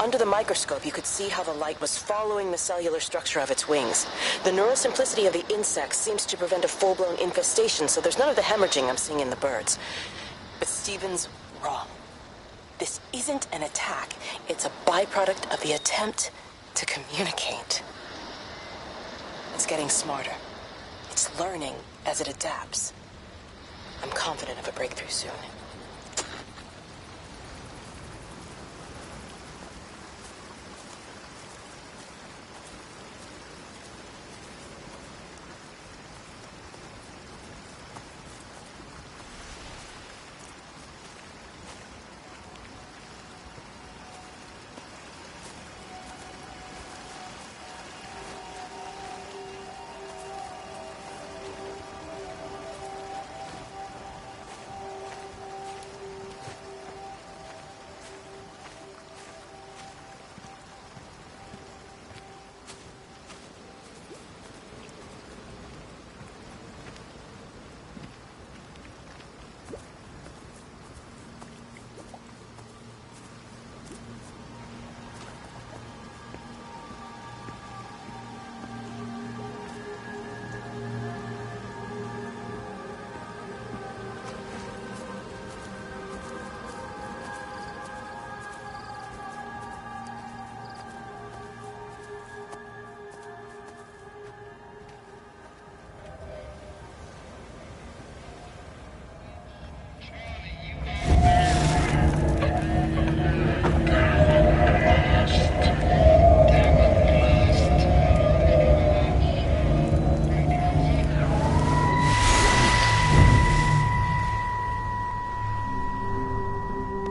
Under the microscope, you could see how the light was following the cellular structure of its wings. The neural simplicity of the insects seems to prevent a full-blown infestation, so there's none of the hemorrhaging I'm seeing in the birds. But Stephen's wrong. This isn't an attack. It's a byproduct of the attempt to communicate. It's getting smarter. It's learning as it adapts. I'm confident of a breakthrough soon.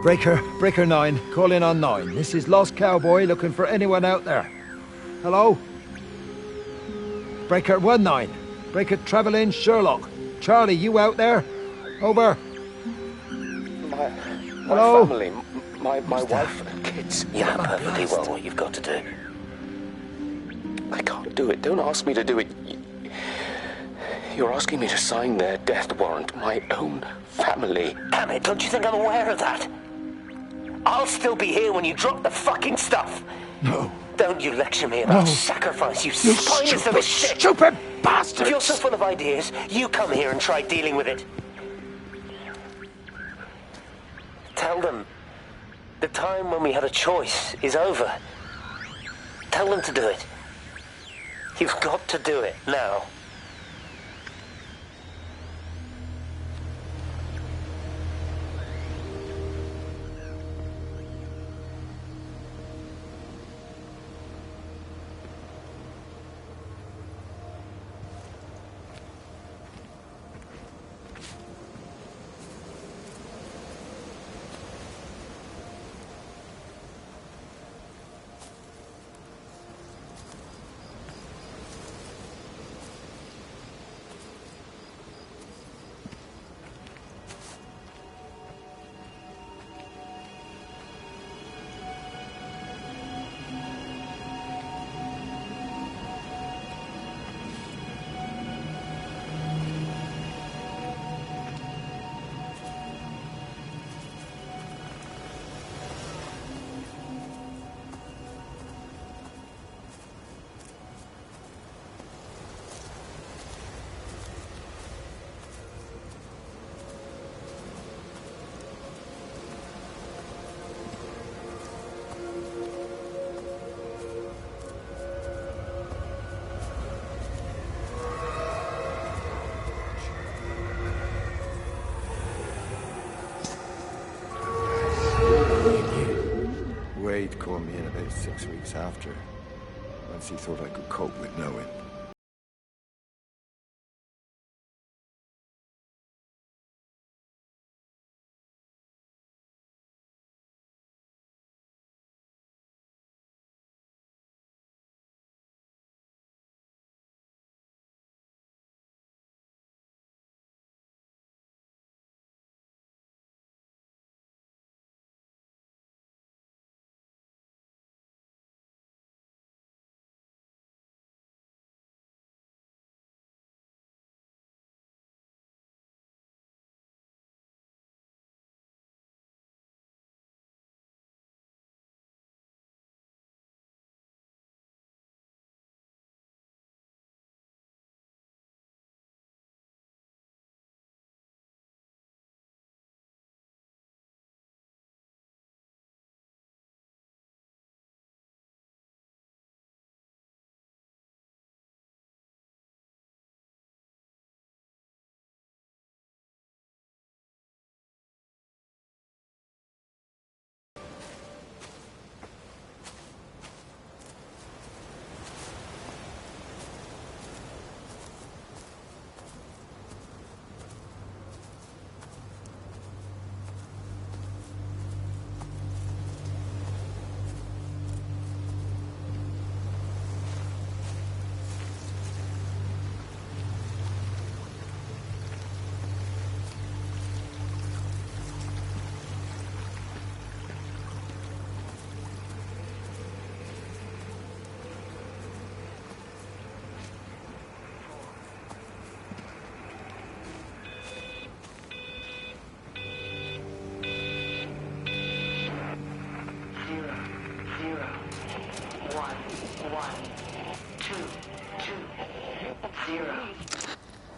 Breaker 9, call in on 9. This is Lost Cowboy looking for anyone out there. Hello? Breaker 19. Breaker Travel in Sherlock. Charlie, you out there? Over. My family, my wife and kids. You know perfectly well what you've got to do. I can't do it. Don't ask me to do it. You're asking me to sign their death warrant. My own family. Damn it, don't you think I'm aware of that? I'll still be here when you drop the fucking stuff. No. Don't you lecture me about sacrifice, you spineless little shit. Stupid bastard! If you're so full of ideas, you come here and try dealing with it. Tell them the time when we had a choice is over. Tell them to do it. You've got to do it now. Wade called me in about 6 weeks after, once he thought I could cope with knowing.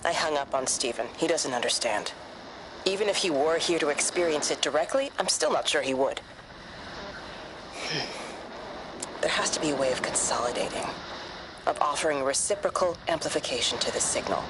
I hung up on Stephen. He doesn't understand. Even if he were here to experience it directly, I'm still not sure he would. There has to be a way of consolidating, of offering reciprocal amplification to this signal.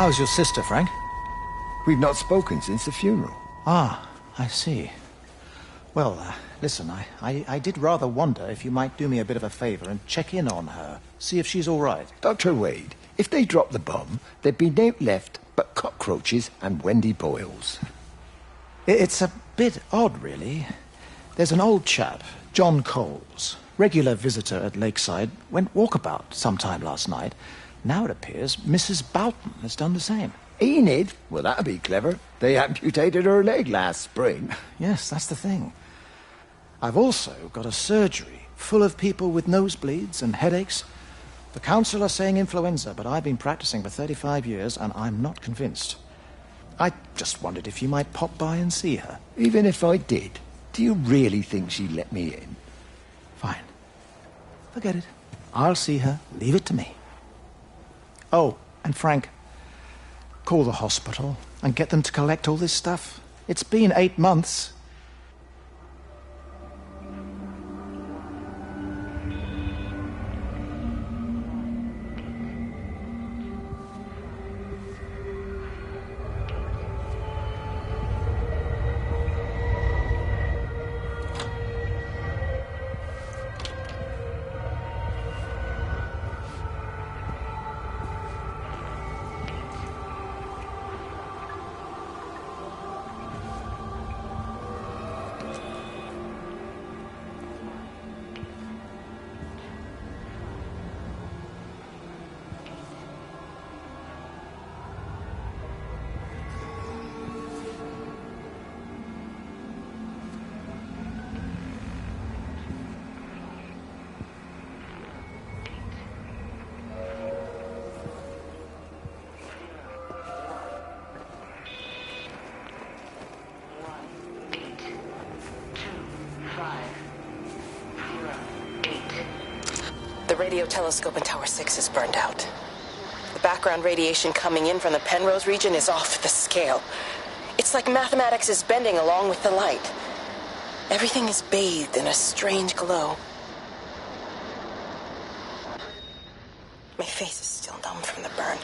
How's your sister, Frank? We've not spoken since the funeral. Ah, I see. Well, listen, I did rather wonder if you might do me a bit of a favor and check in on her, see if she's all right. Dr. Wade, if they dropped the bomb, there'd be no left but cockroaches and Wendy Boyles. It's a bit odd, really. There's an old chap, John Coles, regular visitor at Lakeside, went walkabout sometime last night. Now it appears Mrs. Boughton has done the same. Enid? Well, that'd be clever. They amputated her leg last spring. Yes, that's the thing. I've also got a surgery full of people with nosebleeds and headaches. The council are saying influenza, but I've been practicing for 35 years and I'm not convinced. I just wondered if you might pop by and see her. Even if I did, do you really think she'd let me in? Fine. Forget it. I'll see her. Leave it to me. Oh, and Frank, call the hospital and get them to collect all this stuff. It's been 8 months. The radio telescope in Tower 6 is burned out. The background radiation coming in from the Penrose region is off the scale. It's like mathematics is bending along with the light. Everything is bathed in a strange glow. My face is still numb from the burn.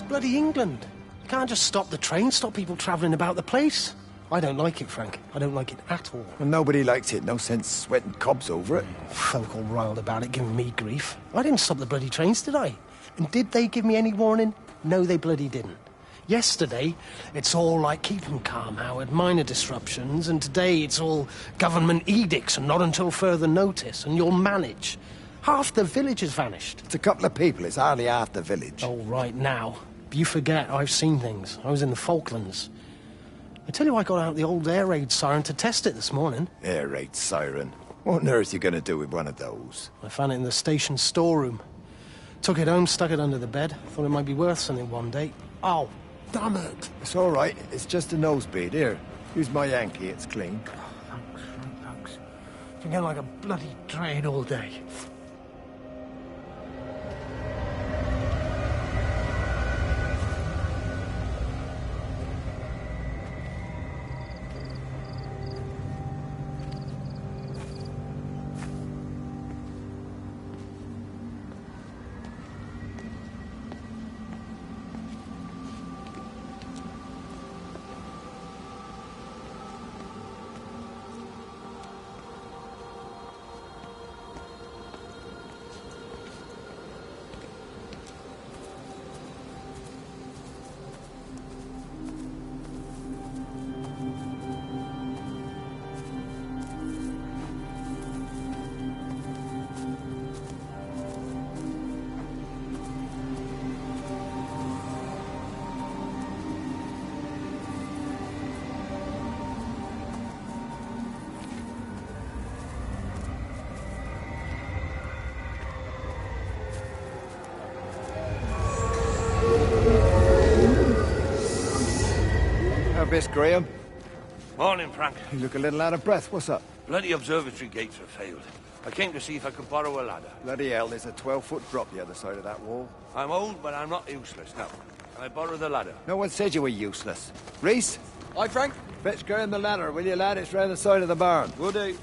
Bloody England. You can't just stop the train, stop people travelling about the place. I don't like it, Frank. I don't like it at all. Well, nobody likes it. No sense sweating cobs over it. Folk all riled about it, giving me grief. I didn't stop the bloody trains, did I? And did they give me any warning? No, they bloody didn't. Yesterday, it's all like, keep 'em calm, Howard, minor disruptions, and today it's all government edicts and not until further notice, and you'll manage. Half the village has vanished. It's a couple of people. It's hardly half the village. Oh, right now. You forget, I've seen things. I was in the Falklands. I tell you, I got out the old air raid siren to test it this morning. Air raid siren. What on earth are you going to do with one of those? I found it in the station storeroom. Took it home, stuck it under the bed. Thought it might be worth something one day. Oh, damn it. It's all right. It's just a nosebleed. Here, use my Yankee. It's clean. Thanks. Been getting like a bloody train all day. Miss Graham. Morning, Frank. You look a little out of breath. What's up? Bloody observatory gates have failed. I came to see if I could borrow a ladder. Bloody hell, there's a 12-foot drop the other side of that wall. I'm old, but I'm not useless. Now, can I borrow the ladder? No one said you were useless. Reese? Hi, Frank. Fetch Graham the ladder, will you, lad? It's round the side of the barn. Will do.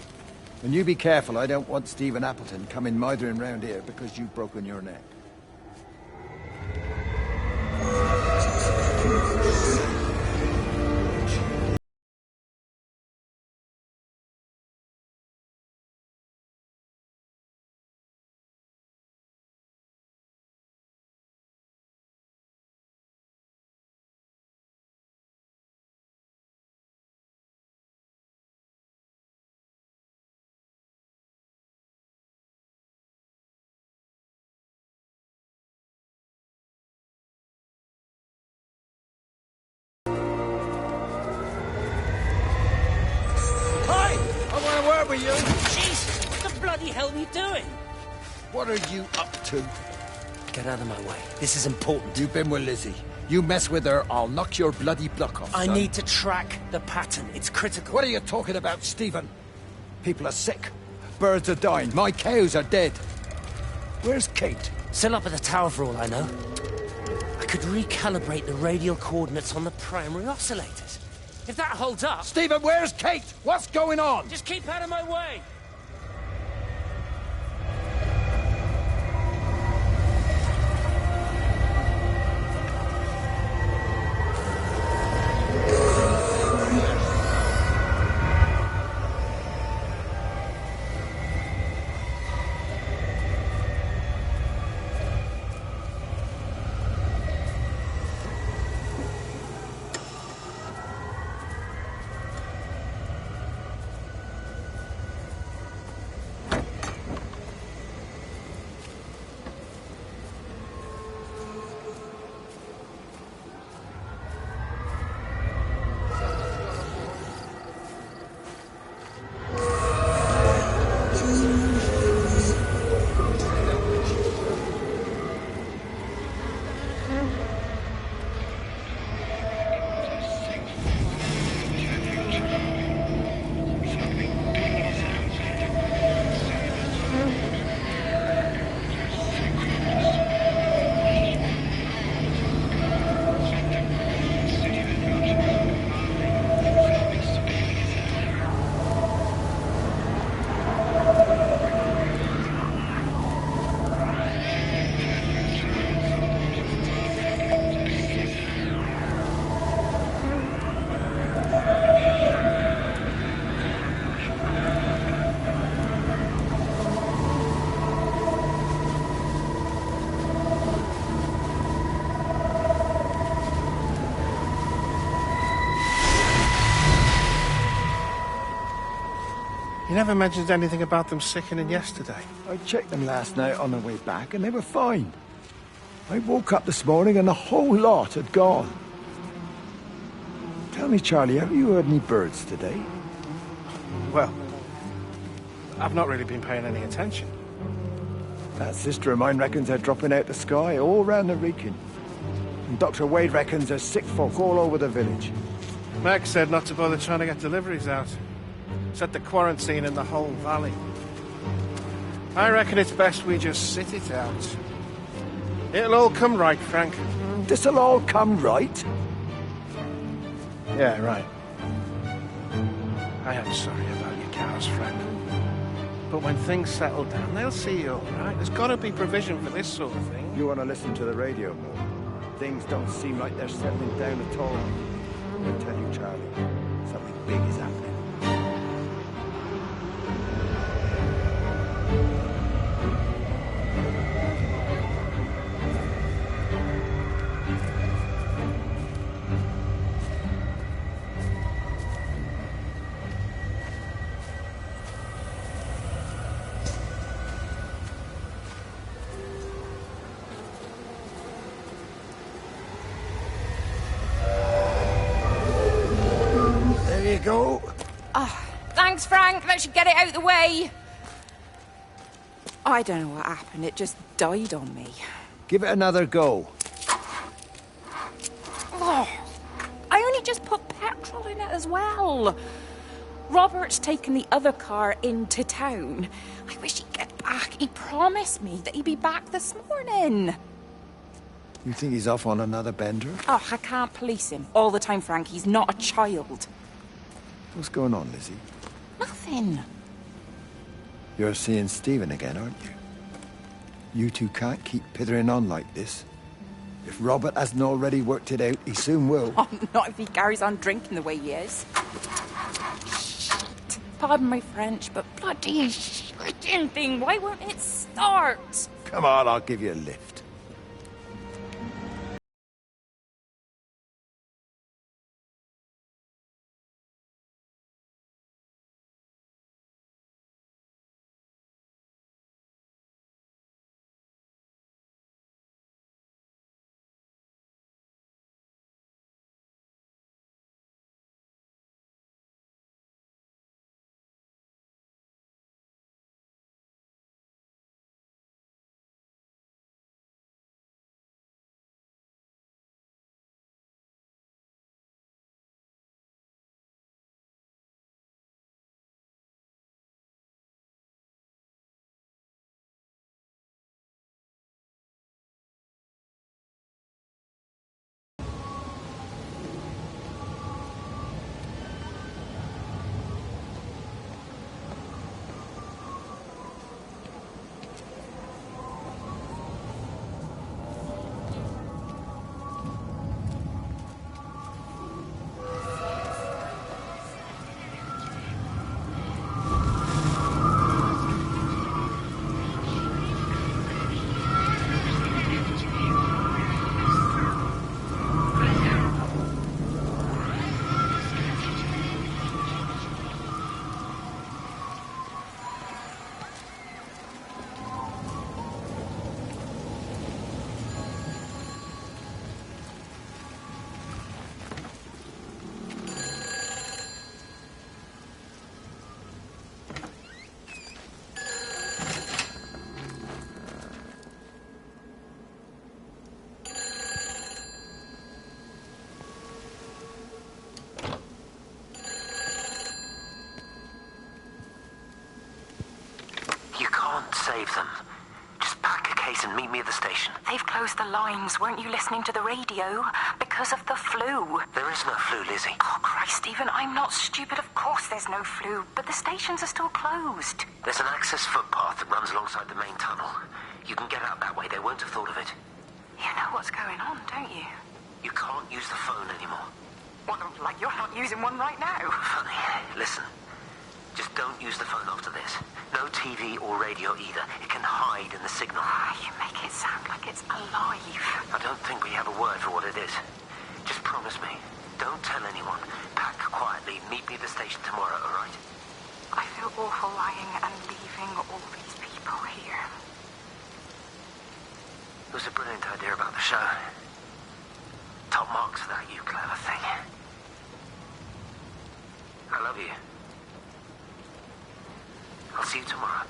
And you be careful. I don't want Stephen Appleton coming mithering round here because you've broken your neck. Where were you? Jesus, what the bloody hell are you doing? What are you up to? Get out of my way. This is important. You've been with Lizzie. You mess with her, I'll knock your bloody block off, I son. need to track the pattern. It's critical. What are you talking about, Stephen? People are sick. Birds are dying. My cows are dead. Where's Kate? Still up at the tower for all I know. I could recalibrate the radial coordinates on the primary oscillators. If that holds up... Stephen, where's Kate? What's going on? Just keep out of my way! You never mentioned anything about them sickening yesterday. I checked them last night on the way back and they were fine. I woke up this morning and the whole lot had gone. Tell me, Charlie, have you heard any birds today? Well, I've not really been paying any attention. That sister of mine reckons they're dropping out the sky all round the Wrekin. And Dr. Wade reckons there's sick folk all over the village. Meg said not to bother trying to get deliveries out. Set the quarantine in the whole valley. I reckon it's best we just sit it out. It'll all come right, Frank. This'll all come right? Yeah, right. I am sorry about your cows, Frank. But when things settle down, they'll see you all right. There's got to be provision for this sort of thing. You want to listen to the radio more? Things don't seem like they're settling down at all. I'll tell you, Charlie, something big is happening. Go. Oh, thanks, Frank. That should get it out of the way. I don't know what happened. It just died on me. Give it another go. Oh, I only just put petrol as well. Robert's taken the other car into town. I wish he'd get back. He promised me that he'd be back this morning. You think he's off on another bender? Oh, I can't police him all the time, Frank. He's not a child. What's going on, Lizzie? Nothing. You're seeing Stephen again, aren't you? You two can't keep pithering on like this. If Robert hasn't already worked it out, he soon will. Oh, not if he carries on drinking the way he is. Shit. Pardon my French, but bloody shitting thing, why won't it start? Come on, I'll give you a lift. Save them. Just pack a case and meet me at the station. They've closed the lines. Weren't you listening to the radio? Because of the flu. There is no flu, Lizzie. Oh, Christ, Stephen, I'm not stupid. Of course there's no flu, but the stations are still closed. There's an access footpath that runs alongside the main tunnel. You can get out that way. They won't have thought of it. You know what's going on, don't you? You can't use the phone anymore. Well, like you're not using one right now. Funny. Listen. Just don't use the phone after this. No TV or radio either. It can hide in the signal. You make it sound like it's alive. I don't think we have a word for what it is. Just promise me. Don't tell anyone. Pack quietly. Meet me at the station tomorrow, all right? I feel awful lying and leaving all these people here. It was a brilliant idea about the show. Top marks for that, you clever thing. I love you. I'll see you tomorrow.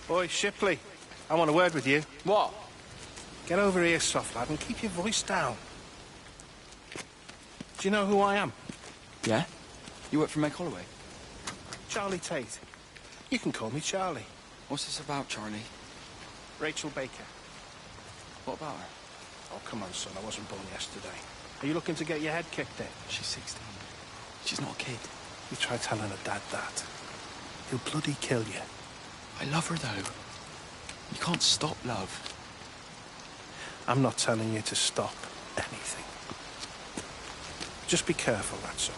Oi, Shipley. I want a word with you. What? Get over here, soft lad, and keep your voice down. Do you know who I am? Yeah? You work for Meg Holloway? Charlie Tate. You can call me Charlie. What's this about, Charlie? Rachel Baker. What about her? Oh, come on, son. I wasn't born yesterday. Are you looking to get your head kicked in? She's 16. She's not a kid. You try telling her dad that. He'll bloody kill you. I love her, though. You can't stop love. I'm not telling you to stop anything. Just be careful, that's all.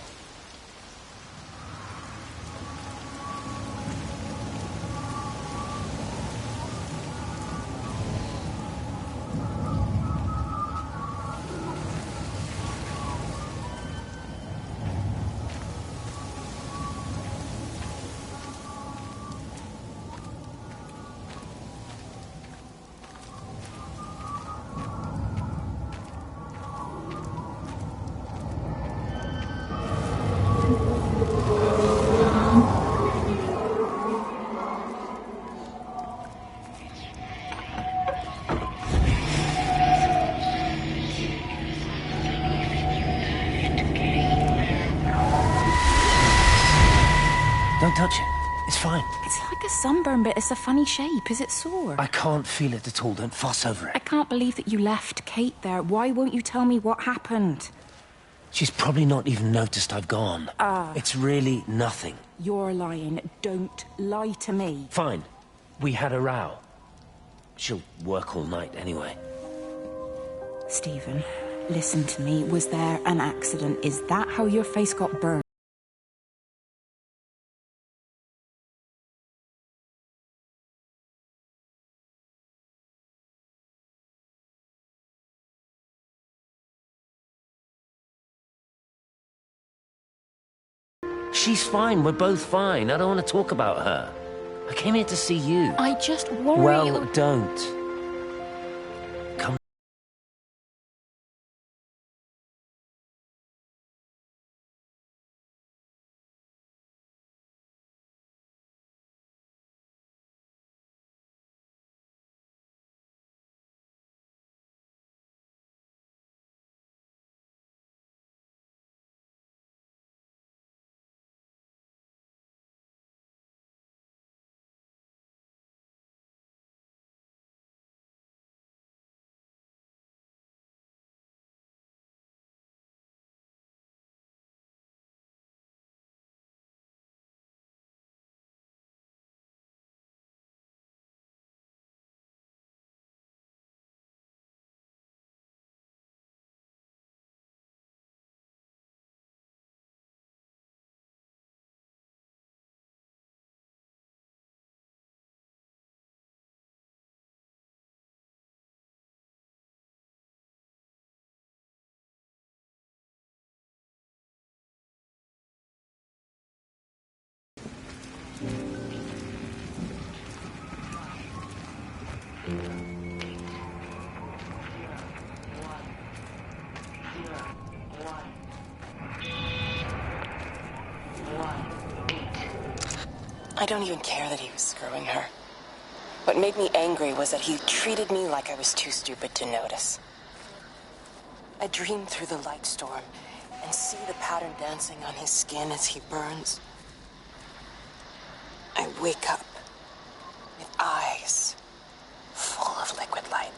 Don't touch it. It's fine. It's like a sunburn, but it's a funny shape. Is it sore? I can't feel it at all. Don't fuss over I it. can't believe that you left Kate there. Why won't you tell me what happened? She's probably not even noticed I've gone. It's really nothing. You're lying. Don't lie to me. Fine. We had a row. She'll work all night anyway. Stephen, listen to me. Was there an accident? Is that how your face got burned? She's fine. We're both fine. I don't want to talk about her. I came here to see you. I just worry. Well, don't. Come. I don't even care that he was screwing her. What made me angry was that he treated me like I was too stupid to notice. I dream through the light storm and see the pattern dancing on his skin as he burns. I wake up with eyes full of liquid light.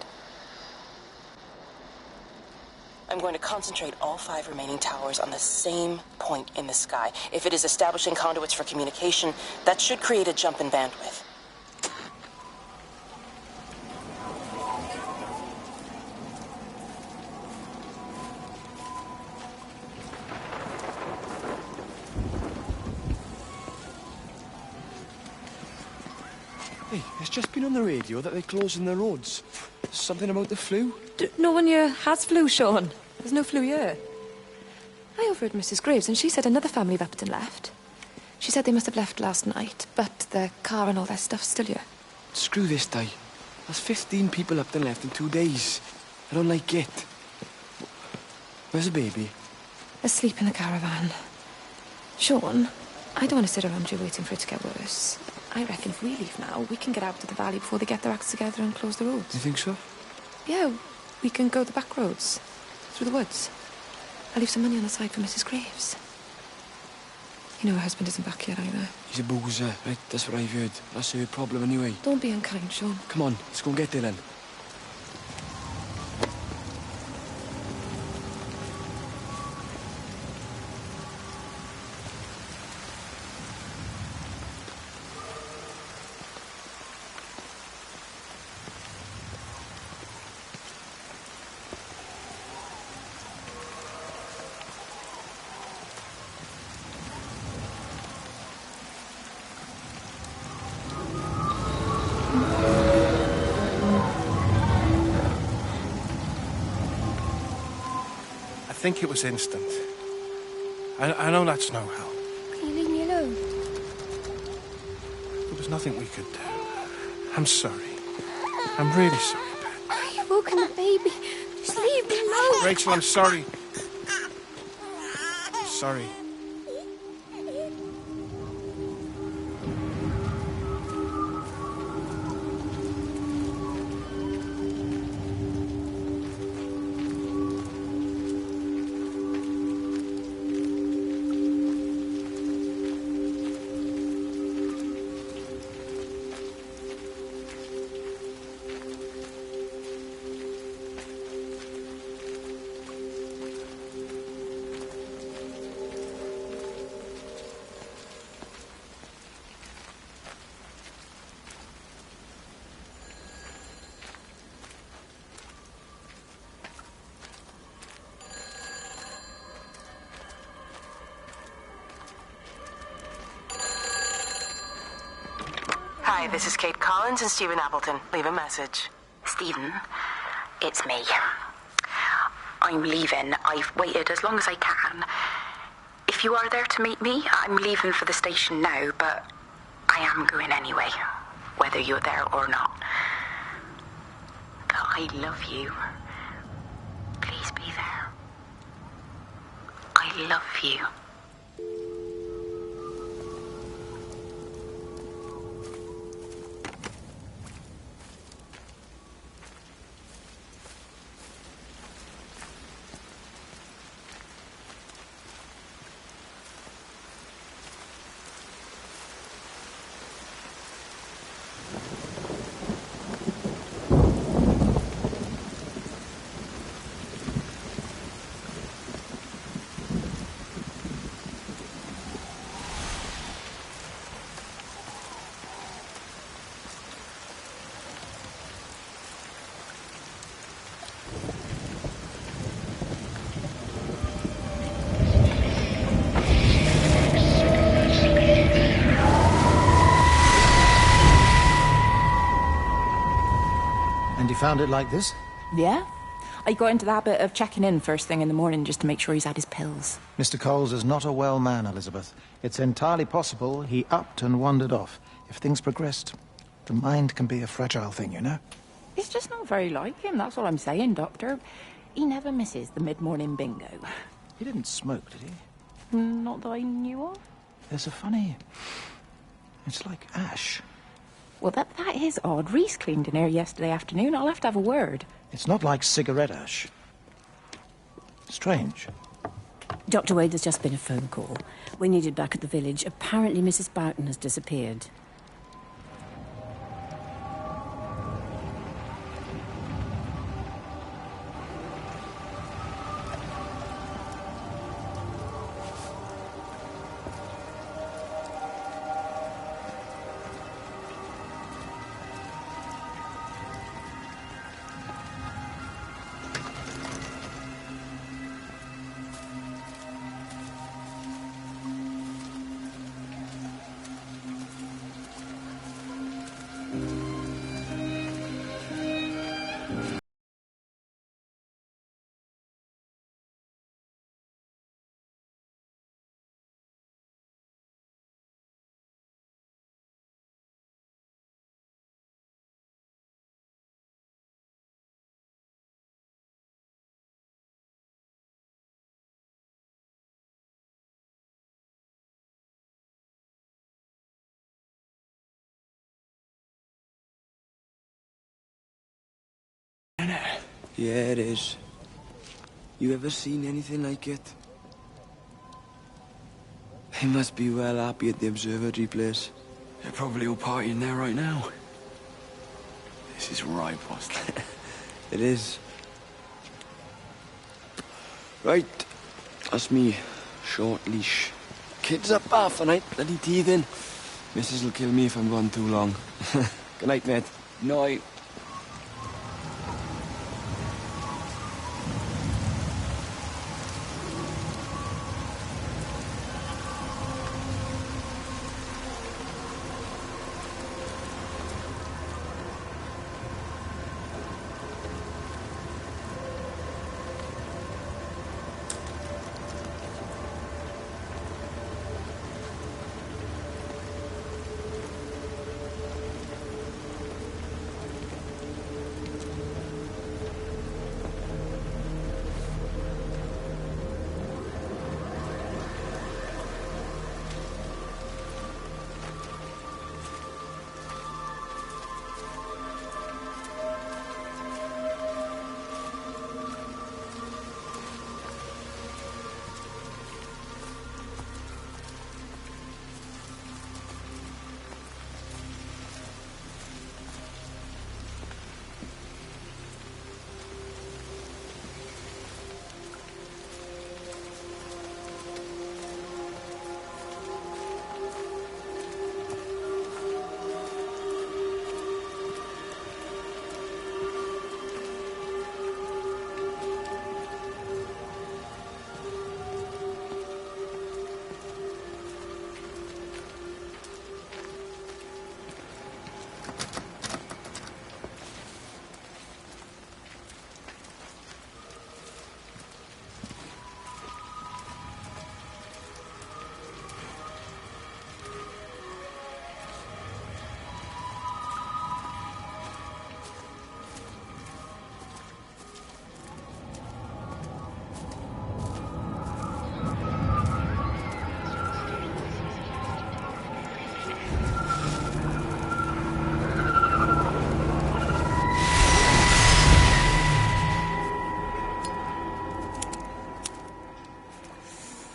I'm going to concentrate all 5 remaining towers on the same point in the sky. If it is establishing conduits for communication, that should create a jump in bandwidth. Hey, it's just been on the radio that they're closing the roads. Something about the flu? No one here has flu, Sean. There's no flu here. I overheard Mrs. Graves, and she said another family of Upton left. She said they must have left last night, but their car and all their stuff's still here. Screw this, Di. There's 15 people Upton left in 2 days. I don't like it. Where's the baby? Asleep in the caravan. Sean, I don't want to sit around here waiting for it to get worse. I reckon if we leave now, we can get out to the valley before they get their acts together and close the roads. You think so? Yeah, we can go the back roads, through the woods. I'll leave some money on the side for Mrs. Graves. You know her husband isn't back yet either. He's a boozer, right? That's what I've heard. That's her problem anyway. Don't be unkind, Sean. Come on, let's go and get there then. I think it was instant. I know that's no help. Can you leave me alone? There was nothing we could do. I'm sorry. I'm really sorry, Pet. You've woken the baby. Just leave me alone. Rachel, I'm sorry. Sorry. Hi, this is Kate Collins and Stephen Appleton. Leave a message. Stephen, it's me. I'm leaving. I've waited as long as I can. If you are there to meet me, I'm leaving for the station now, but I am going anyway, whether you're there or not. But I love you. Please be there. I love you. And you found it like this? Yeah. I got into the habit of checking in first thing in the morning just to make sure he's had his pills. Mr. Coles is not a well man, Elizabeth. It's entirely possible he upped and wandered off. If things progressed, the mind can be a fragile thing, you know? It's just not very like him, that's all I'm saying, Doctor. He never misses the mid-morning bingo. He didn't smoke, did he? Not that I knew of. There's a funny... It's like ash. Well, that is odd. Reese cleaned in here yesterday afternoon. I'll have to have a word. It's not like cigarette ash. Strange. Dr. Wade, there's just been a phone call. We're needed back at the village. Apparently Mrs. Boughton has disappeared. Yeah, it is. You ever seen anything like it? They must be well happy at the observatory place. They're probably all partying there right now. This is right, boss. It is. Right. That's me. Short leash. Kids up half a night, bloody teething. Missus will kill me if I'm gone too long. Good night, mate. Night.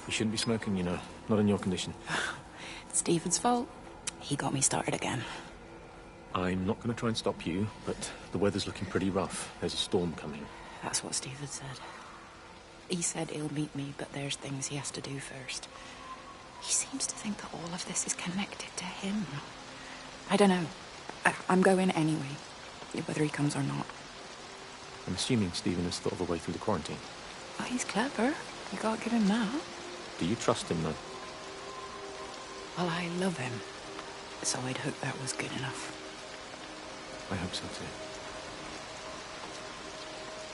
You shouldn't be smoking, you know. Not in your condition. It's Stephen's fault. He got me started again. I'm not going to try and stop you, but the weather's looking pretty rough. There's a storm coming. That's what Stephen said. He said he'll meet me, but there's things he has to do first. He seems to think that all of this is connected to him. I don't know. I'm going anyway, whether he comes or not. I'm assuming Stephen has thought of a way through the quarantine. Oh, he's clever. You can't give him that. Do you trust him, though? Well, I love him. So I'd hope that was good enough. I hope so, too.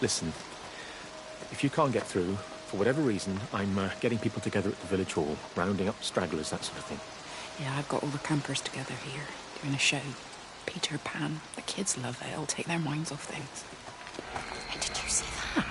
Listen, if you can't get through, for whatever reason, I'm getting people together at the village hall, rounding up stragglers, that sort of thing. Yeah, I've got all the campers together here, doing a show. Peter Pan. The kids love it. It'll take their minds off things. Hey, did you see that?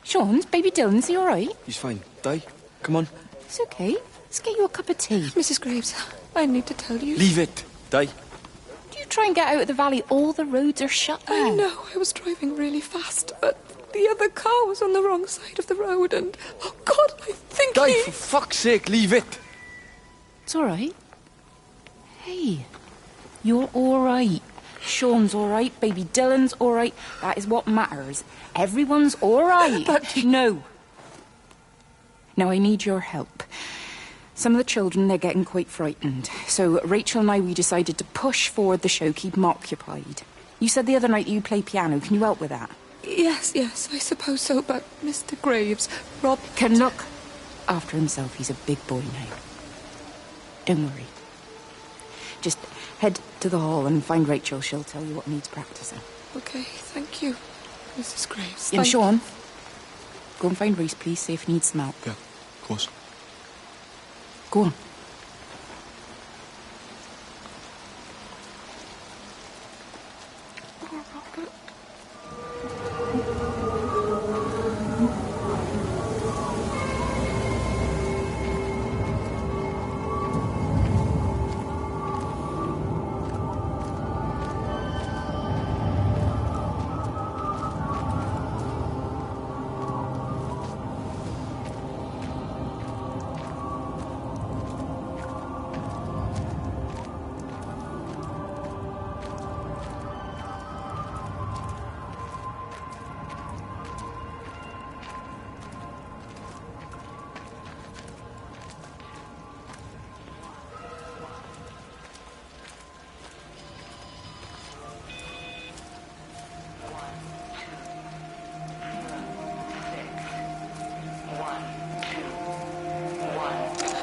Sean's baby Dylan's he all right? He's fine. Di, come on. It's okay. Let's get you a cup of tea. Mrs. Graves, I need to tell you. Leave it, Di. You try and get out of the valley, all the roads are shut now. I know, I was driving really fast, but the other car was on the wrong side of the road and... Oh, God, I think Di, for fuck's sake, leave it. It's all right. Hey, you're all right. Sean's all right, baby Dylan's all right. That is what matters. Everyone's all right. But... No. Now, I need your help. Some of the children, they're getting quite frightened. So Rachel and I, we decided to push forward the show, keep them occupied. You said the other night that you play piano. Can you help with that? Yes, I suppose so, but Mr. Graves, Rob... Can look after himself. He's a big boy now. Don't worry. Just head to the hall and find Rachel. She'll tell you what needs practicing. Okay, thank you, Mrs. Graves. Yeah, Sean, go and find Reese, please, see if he needs some help. Yeah, of course. Go on.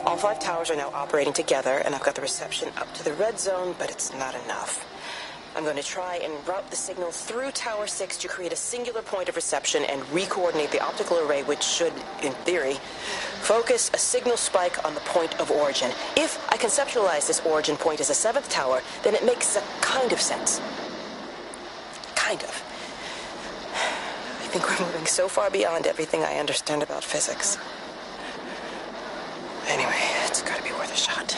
All 5 towers are now operating together, and I've got the reception up to the red zone, but it's not enough. I'm going to try and route the signal through Tower 6 to create a singular point of reception and re-coordinate the optical array, which should, in theory, focus a signal spike on the point of origin. If I conceptualize this origin point as a 7th tower, then it makes a kind of sense. Kind of. I think we're moving so far beyond everything I understand about physics. Anyway, it's gotta be worth a shot.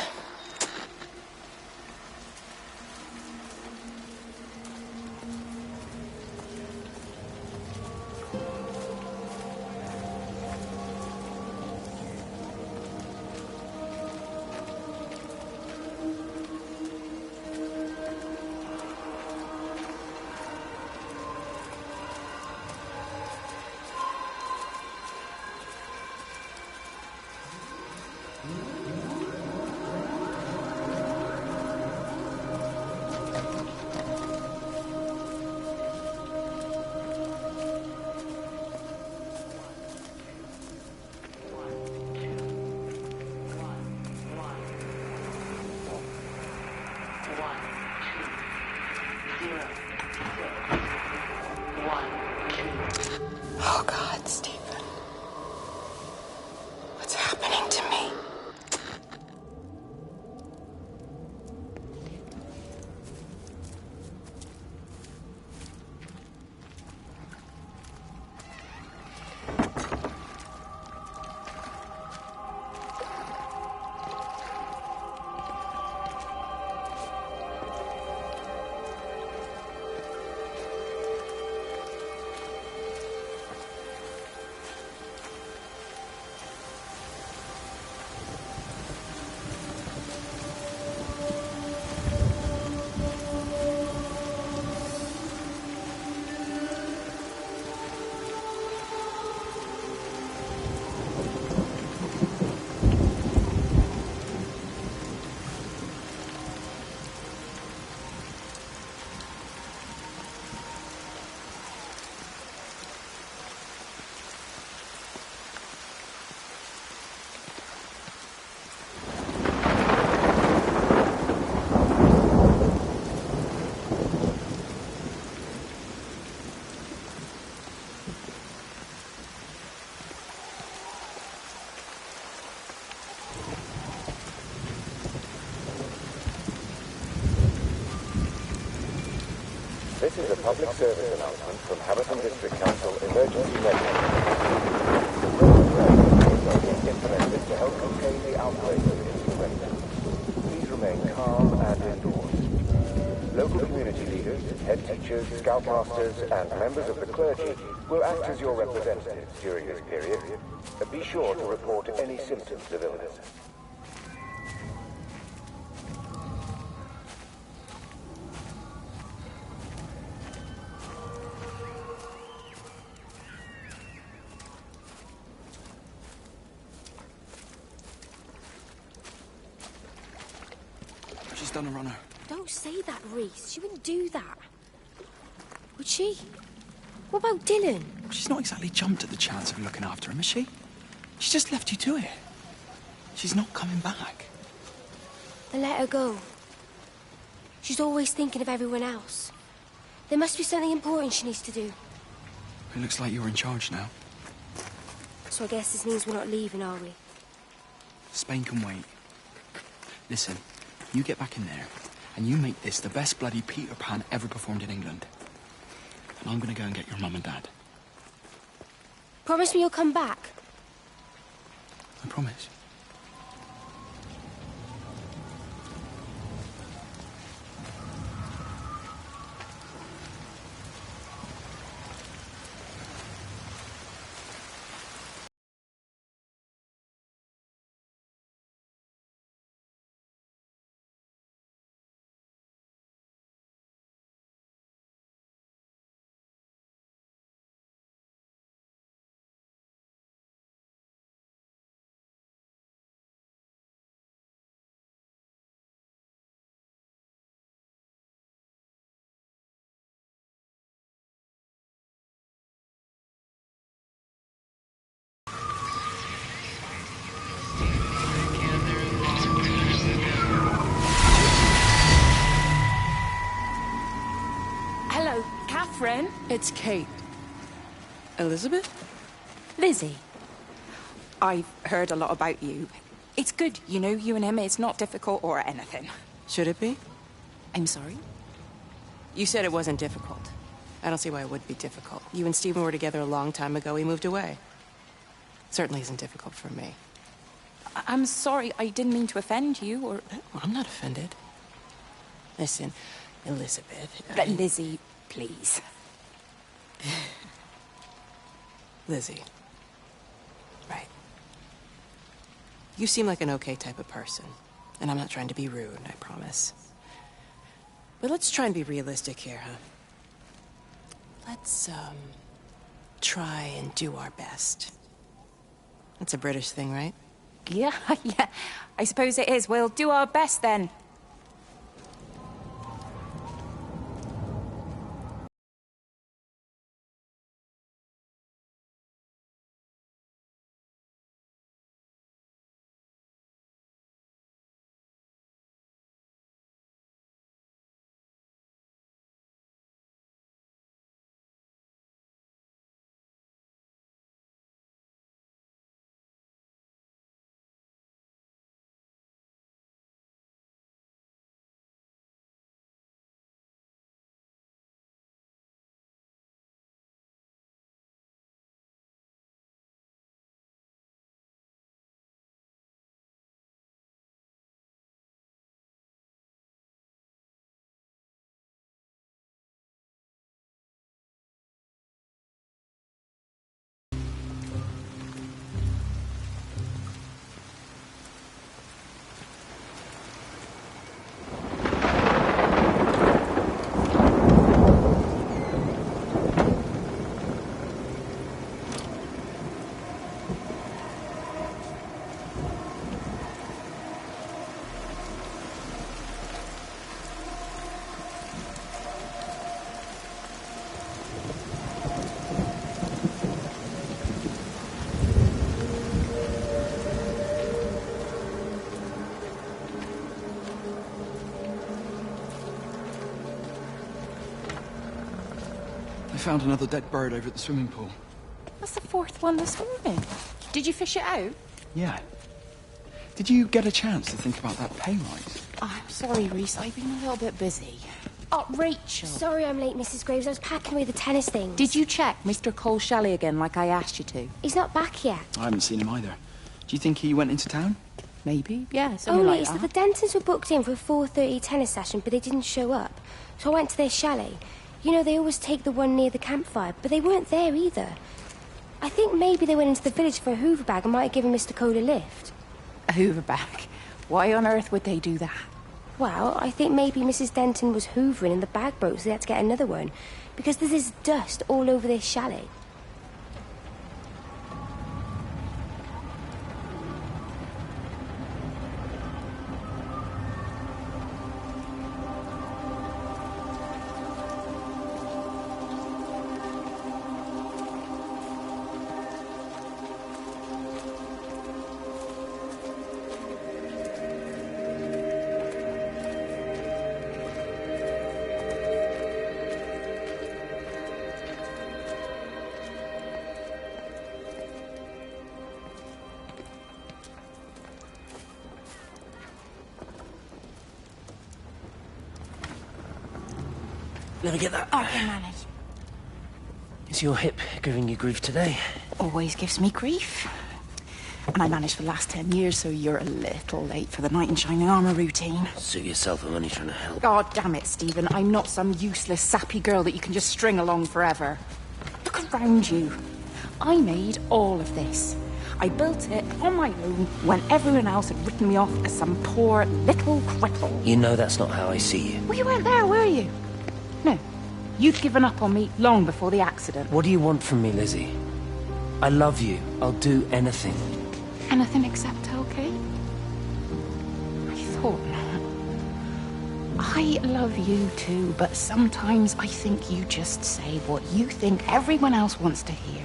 Oh, God, Stephen. What's happening to me? This is a public service announcement from Hamilton District Council Emergency Measures. Are being implemented to help contain the outbreak of influenza. Please remain calm and indoors. Local community leaders, head teachers, scoutmasters, and members of the clergy will act as your representatives during this period. Be sure to report any symptoms of illness. She's done a runner. Don't say that, Reese. She wouldn't do that. Would she? What about Dylan? She's not exactly jumped at the chance of looking after him, is she? She just left you to it. She's not coming back. Then let her go. She's always thinking of everyone else. There must be something important she needs to do. It looks like you're in charge now. So I guess this means we're not leaving, are we? Spain can wait. Listen, you get back in there, and you make this the best bloody Peter Pan ever performed in England. And I'm gonna go and get your mum and dad. Promise me you'll come back. I promise. Hello, Catherine. It's Kate. Elizabeth? Lizzie. I've heard a lot about you. It's good, you know, you and him. It's not difficult or anything. Should it be? I'm sorry? You said it wasn't difficult. I don't see why it would be difficult. You and Stephen were together a long time ago. He moved away. Certainly isn't difficult for me. I'm sorry. I didn't mean to offend you, or... Well, I'm not offended. Listen, Elizabeth... Lizzie, please. Lizzie. Right. You seem like an okay type of person. And I'm not trying to be rude, I promise. But let's try and be realistic here, huh? Let's, try and do our best. That's a British thing, right? Yeah, yeah. I suppose it is. We'll do our best, then. I found another dead bird over at the swimming pool. That's the fourth one this morning. Did you fish it out? Yeah. Did you get a chance to think about that pay rise? Oh, I'm sorry, Reese. I've been a little bit busy. Oh, Rachel. Sorry I'm late, Mrs. Graves. I was packing away the tennis things. Did you check Mr. Cole's chalet again like I asked you to? He's not back yet. I haven't seen him either. Do you think he went into town? Maybe, yeah, something Only like it's that. that the Dentons were booked in for a 4:30 tennis session, but they didn't show up. So I went to their chalet. You know, they always take the one near the campfire, but they weren't there either. I think maybe they went into the village for a Hoover bag and might have given Mr. Cole a lift. A Hoover bag? Why on earth would they do that? Well, I think maybe Mrs. Denton was hoovering and the bag broke, so they had to get another one. Because there's this dust all over this chalet. Let me get that. I can manage. Is your hip giving you grief today? Always gives me grief. And I managed for the last 10 years, so you're a little late for the knight in shining armour routine. Suit yourself, I'm only trying to help. God damn it, Stephen. I'm not some useless, sappy girl that you can just string along forever. Look around you. I made all of this. I built it on my own when everyone else had written me off as some poor little cripple. You know that's not how I see you. Well, you weren't there, were you? No. You'd given up on me long before the accident. What do you want from me, Lizzie? I love you. I'll do anything. Anything except okay? I thought not. I love you too, but sometimes I think you just say what you think everyone else wants to hear.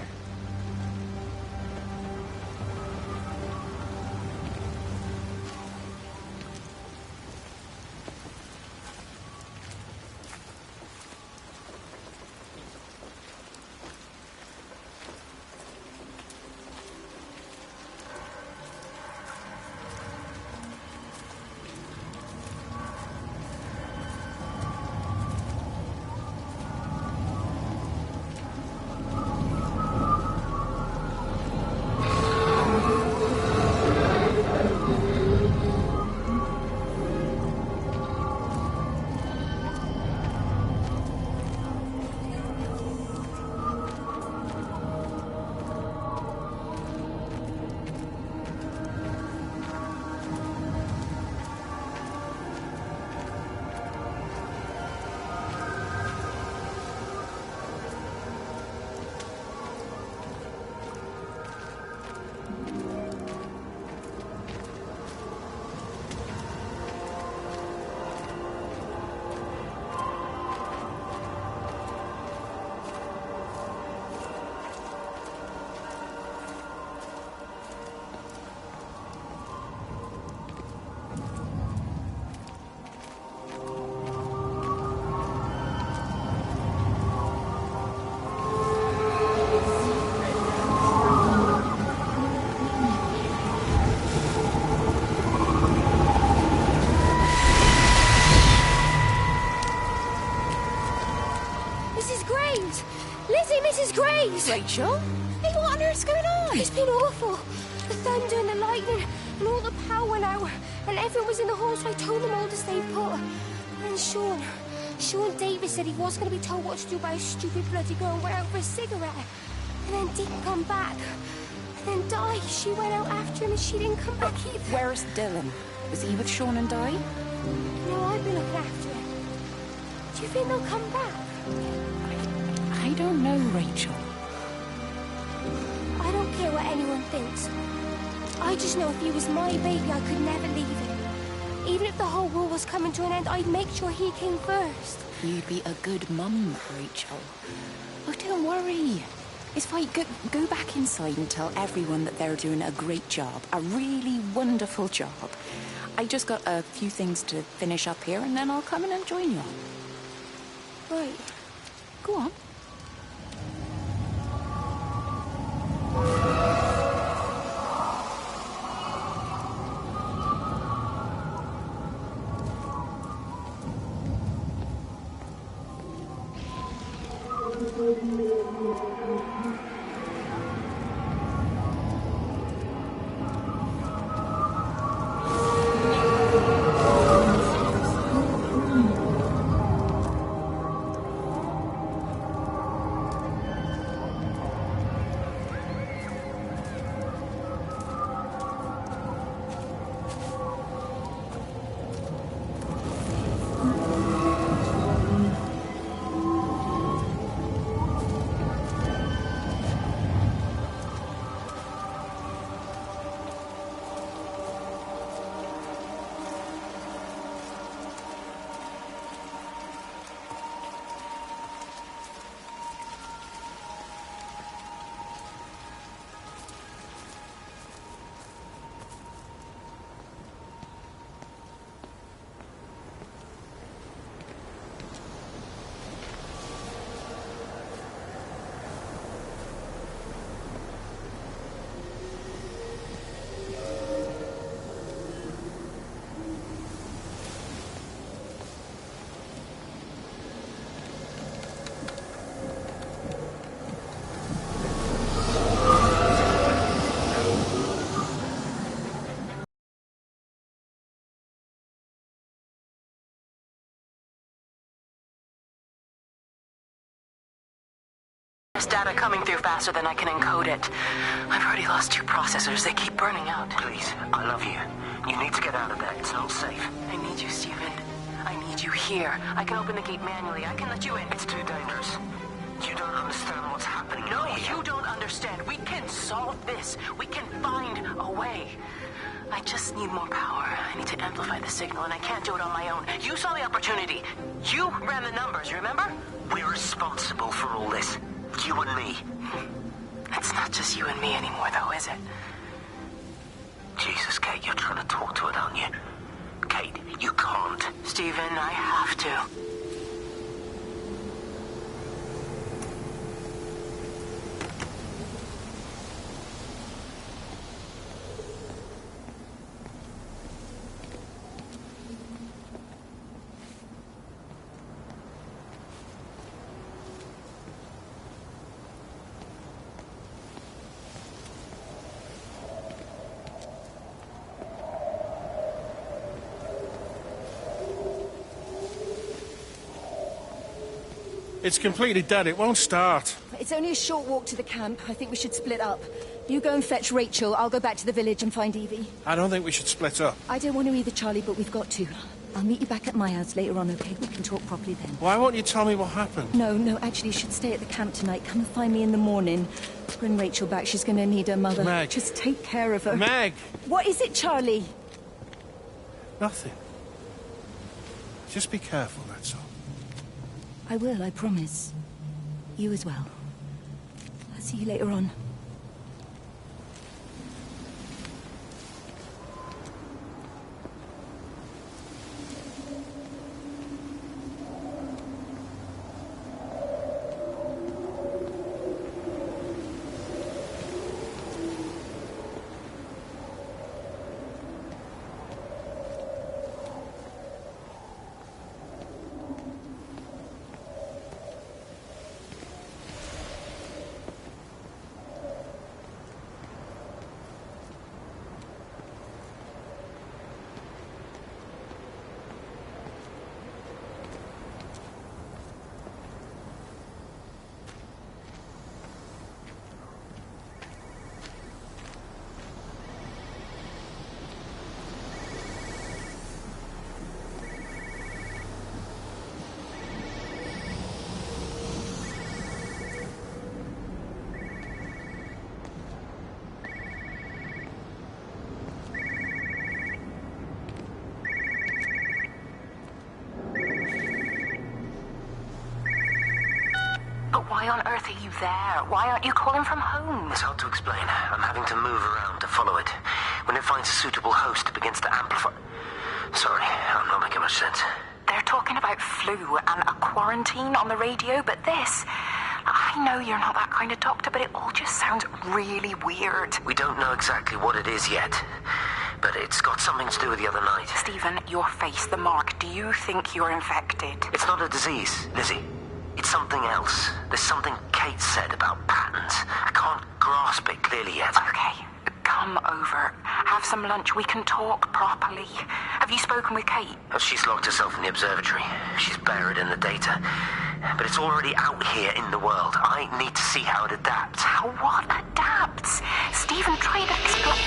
Rachel? Hey, what on earth's going on? It's been awful. The thunder and the lightning and all the power went out. And everyone was in the hall, so I told them all to stay put. And Sean Davis said he was going to be told what to do by a stupid bloody girl and went out for a cigarette. And then didn't come back. And then Di, she went out after him and she didn't come back either. Where's Dylan? Was he with Sean and Di? No, I've been looking after him. Do you think they'll come back? I don't know, Rachel. I don't care what anyone thinks. I just know if he was my baby, I could never leave him. Even if the whole world was coming to an end, I'd make sure he came first. You'd be a good mum, Rachel. Oh, don't worry. It's fine. Go back inside and tell everyone that they're doing a great job. A really wonderful job. I just got a few things to finish up here, and then I'll come in and join you. Right. Go on. There's data coming through faster than I can encode it. I've already lost 2 processors. They keep burning out. Please, I love you. You need to get out of there. It's not safe. I need you, Stephen. I need you here. I can open the gate manually. I can let you in. It's too dangerous. You don't understand what's happening. No, you don't understand. We can solve this. We can find a way. I just need more power. I need to amplify the signal, and I can't do it on my own. You saw the opportunity. You ran the numbers, remember? We're responsible for all this. You and me. It's not just you and me anymore, though, is it? Jesus, Kate, you're trying to talk to it, aren't you? Kate, you can't. Stephen, I have to. It's completely dead. It won't start. It's only a short walk to the camp. I think we should split up. You go and fetch Rachel. I'll go back to the village and find Evie. I don't think we should split up. I don't want to either, Charlie, but we've got to. I'll meet you back at my house later on, okay? We can talk properly then. Why won't you tell me what happened? No, actually, you should stay at the camp tonight. Come and find me in the morning. Bring Rachel back. She's going to need her mother. Meg. Just take care of her. Meg! What is it, Charlie? Nothing. Just be careful, that's all. I will, I promise. You as well. I'll see you later on. But why on earth are you there? Why aren't you calling from home? It's hard to explain. I'm having to move around to follow it. When it finds a suitable host, it begins to amplify. Sorry, I'm not making much sense. They're talking about flu and a quarantine on the radio, but this... I know you're not that kind of doctor, but it all just sounds really weird. We don't know exactly what it is yet, but it's got something to do with the other night. Stephen, your face, the mark, do you think you're infected? It's not a disease, Lizzie. It's something else. There's something Kate said about patterns. I can't grasp it clearly yet. Okay, come over. Have some lunch. We can talk properly. Have you spoken with Kate? She's locked herself in the observatory. She's buried in the data. But it's already out here in the world. I need to see how it adapts. How what adapts? Stephen, try to explain.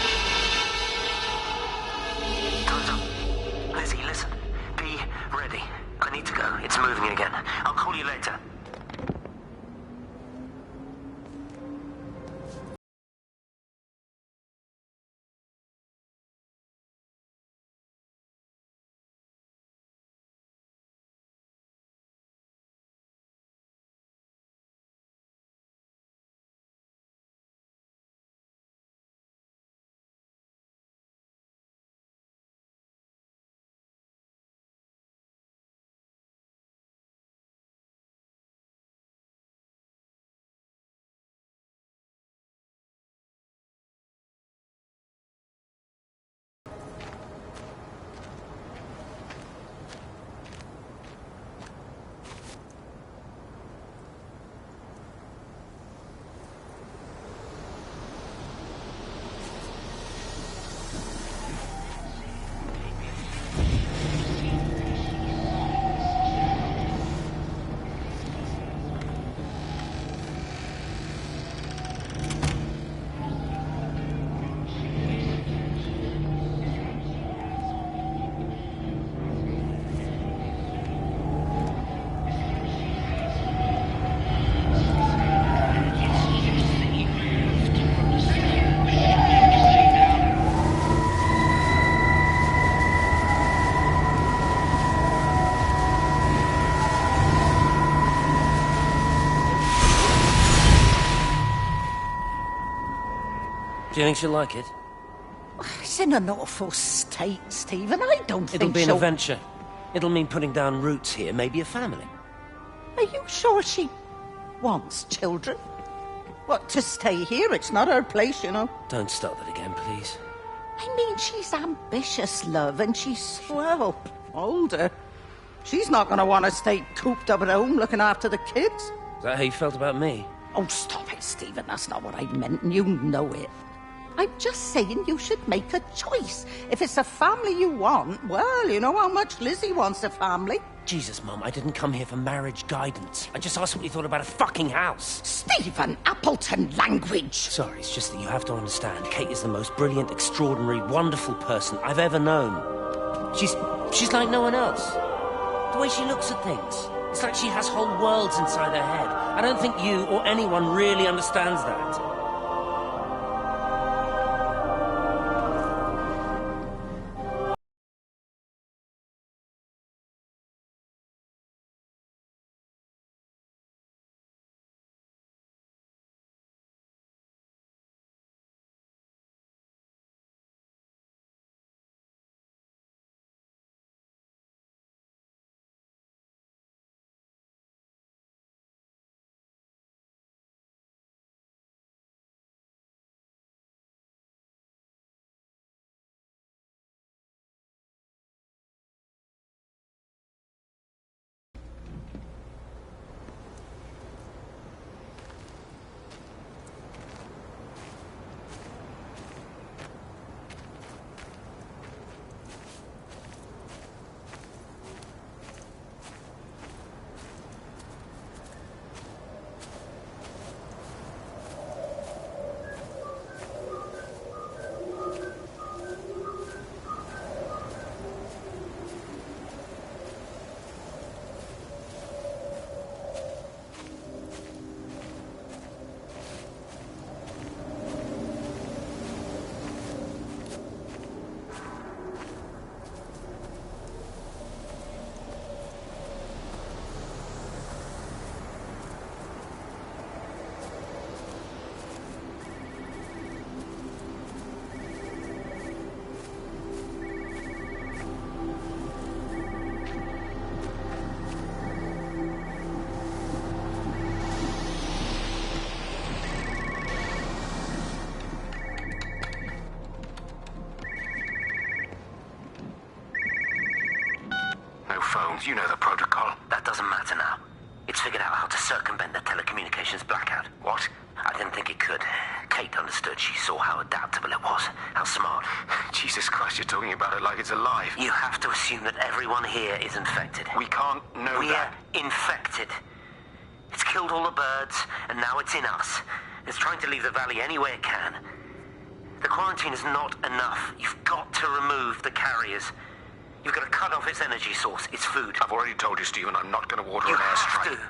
Time's up. Lizzie, listen. Be ready. I need to go. It's moving again. I'll call you later. Do you think she'll like it? It's in an awful state, Stephen. I don't think It'll be an she'll... adventure. It'll mean putting down roots here, maybe a family. Are you sure she wants children? What, to stay here? It's not her place, you know. Don't start that again, please. I mean, she's ambitious, love, and she's, well, older. She's not going to want to stay cooped up at home looking after the kids. Is that how you felt about me? Oh, stop it, Stephen. That's not what I meant, and you know it. I'm just saying you should make a choice. If it's a family you want, well, you know how much Lizzie wants a family. Jesus, Mum, I didn't come here for marriage guidance. I just asked what you thought about a fucking house. Stephen, Appleton language. Sorry, it's just that you have to understand. Kate is the most brilliant, extraordinary, wonderful person I've ever known. She's like no one else. The way she looks at things. It's like she has whole worlds inside her head. I don't think you or anyone really understands that. You know the protocol. That doesn't matter now. It's figured out how to circumvent the telecommunications blackout. What? I didn't think it could. Kate understood. She saw how adaptable it was. How smart. Jesus Christ, you're talking about it like it's alive. You have to assume that everyone here is infected. We can't know that. We're infected. It's killed all the birds, and now it's in us. It's trying to leave the valley any way it can. The quarantine is not enough. You've got to remove the carriers. You've got to cut off its energy source, its food. I've already told you, Stephen, I'm not going to order an airstrike. You have to.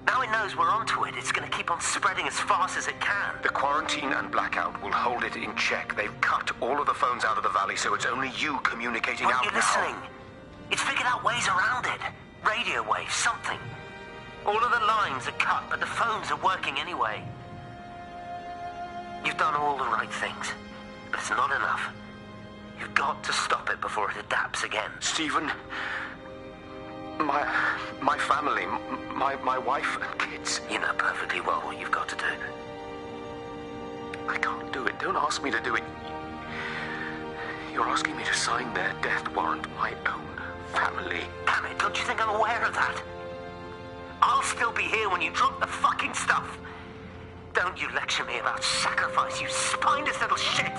Now it knows we're onto it. It's going to keep on spreading as fast as it can. The quarantine and blackout will hold it in check. They've cut all of the phones out of the valley, so it's only you communicating out now. Aren't you listening? It's figured out ways around it. Radio waves, something. All of the lines are cut, but the phones are working anyway. You've done all the right things, but it's not enough. You've got to stop it before it adapts again. Stephen, my family, my wife and kids. You know perfectly well what you've got to do. I can't do it. Don't ask me to do it. You're asking me to sign their death warrant, my own family. Damn it, don't you think I'm aware of that? I'll still be here when you drop the fucking stuff. Don't you lecture me about sacrifice, you spineless little shit.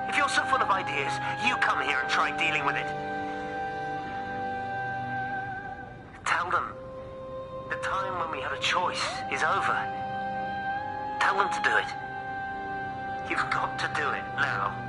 If you're so full of ideas, you come here and try dealing with it. Tell them the time when we had a choice is over. Tell them to do it. You've got to do it now.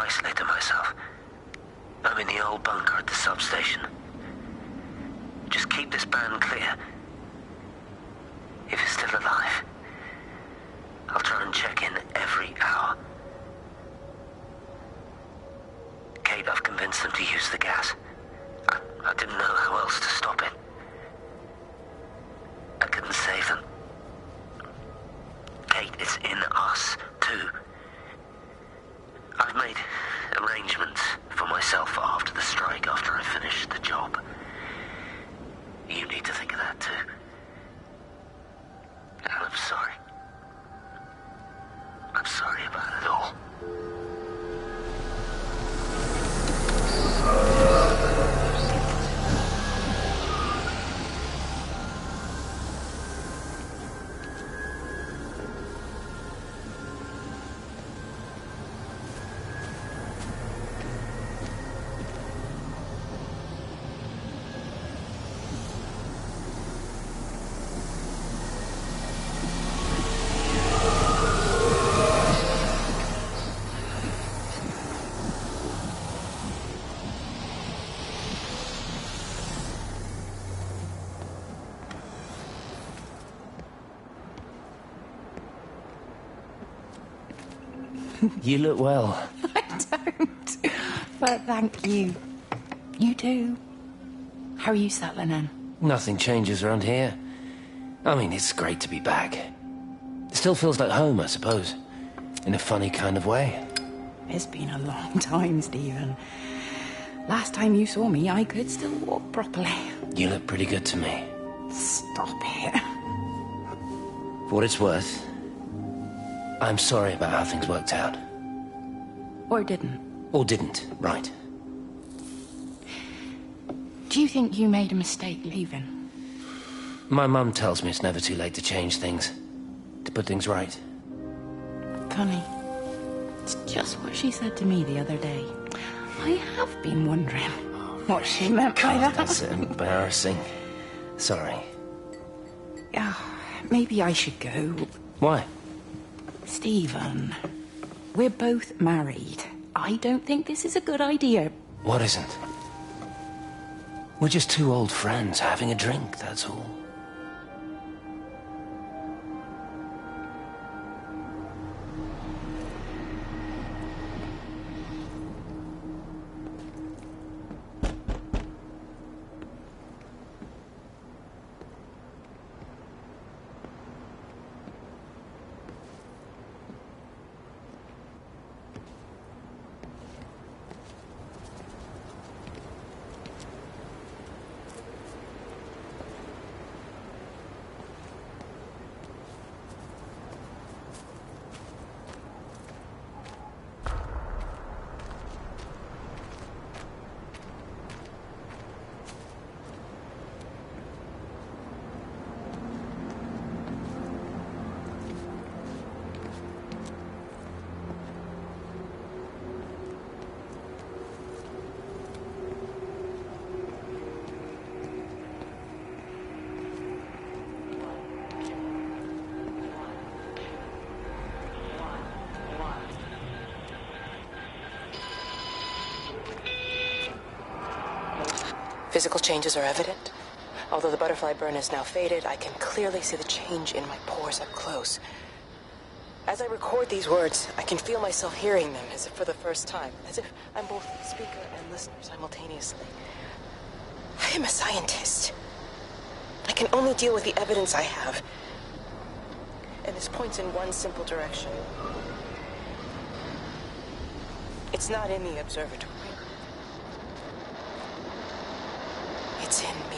isolated myself. I'm in the old bunker at the substation. Just keep this band clear. If it's still alive, I'll try and check in every hour. Kate, I've convinced them to use the gas. I didn't know how else to stop it. I couldn't save them. Kate, it's in us, too. I've made arrangements for myself after the strike, after I finish the job. You need to think of that, too. And I'm sorry. I'm sorry about it all. You look well. I don't. But thank you. You too. How are you settling in? Nothing changes around here. I mean, it's great to be back. It still feels like home, I suppose. In a funny kind of way. It's been a long time, Stephen. Last time you saw me, I could still walk properly. You look pretty good to me. Stop it. For what it's worth, I'm sorry about how things worked out. Or didn't. Or didn't, right. Do you think you made a mistake leaving? My mum tells me it's never too late to change things. To put things right. Funny. It's just what she said to me the other day. I have been wondering what she meant by that. That's embarrassing. Sorry. Yeah, maybe I should go. Why? Stephen, we're both married. I don't think this is a good idea. What isn't? We're just two old friends having a drink, that's all. Physical changes are evident. Although the butterfly burn is now faded, I can clearly see the change in my pores up close. As I record these words, I can feel myself hearing them as if for the first time, as if I'm both speaker and listener simultaneously. I am a scientist. I can only deal with the evidence I have. And this points in one simple direction. It's not in the observatory. It's in me.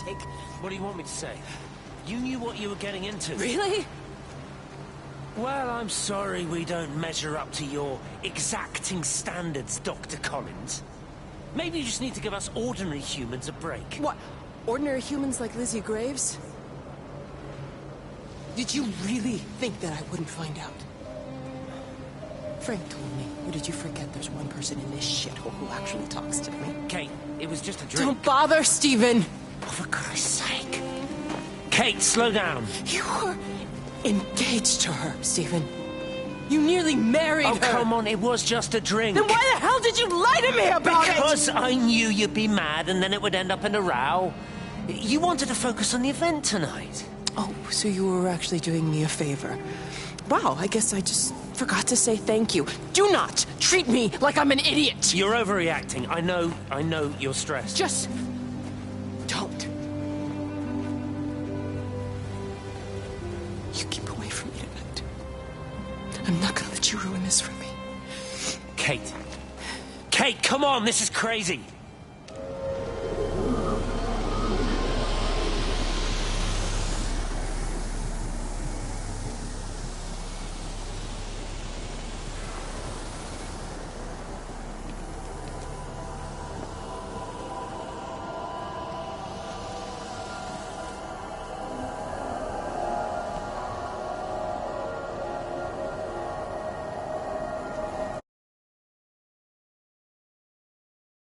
take. What do you want me to say? You knew what you were getting into. Really? Well, I'm sorry we don't measure up to your exacting standards, Dr. Collins. Maybe you just need to give us ordinary humans a break. What? Ordinary humans like Lizzie Graves? Did you really think that I wouldn't find out? Frank told me. Or did you forget there's one person in this shithole who actually talks to me? Kate, it was just a drink. Don't bother, Stephen! Oh, for Christ's sake. Kate, slow down. You were engaged to her, Stephen. You nearly married her. Oh, come on, it was just a drink. Then why the hell did you lie to me about it? Because I knew you'd be mad and then it would end up in a row. You wanted to focus on the event tonight. Oh, so you were actually doing me a favor. Wow, I guess I just forgot to say thank you. Do not treat me like I'm an idiot. You're overreacting. I know you're stressed. Just don't. You keep away from me tonight. I'm not gonna let you ruin this for me. Kate. Kate, come on, this is crazy.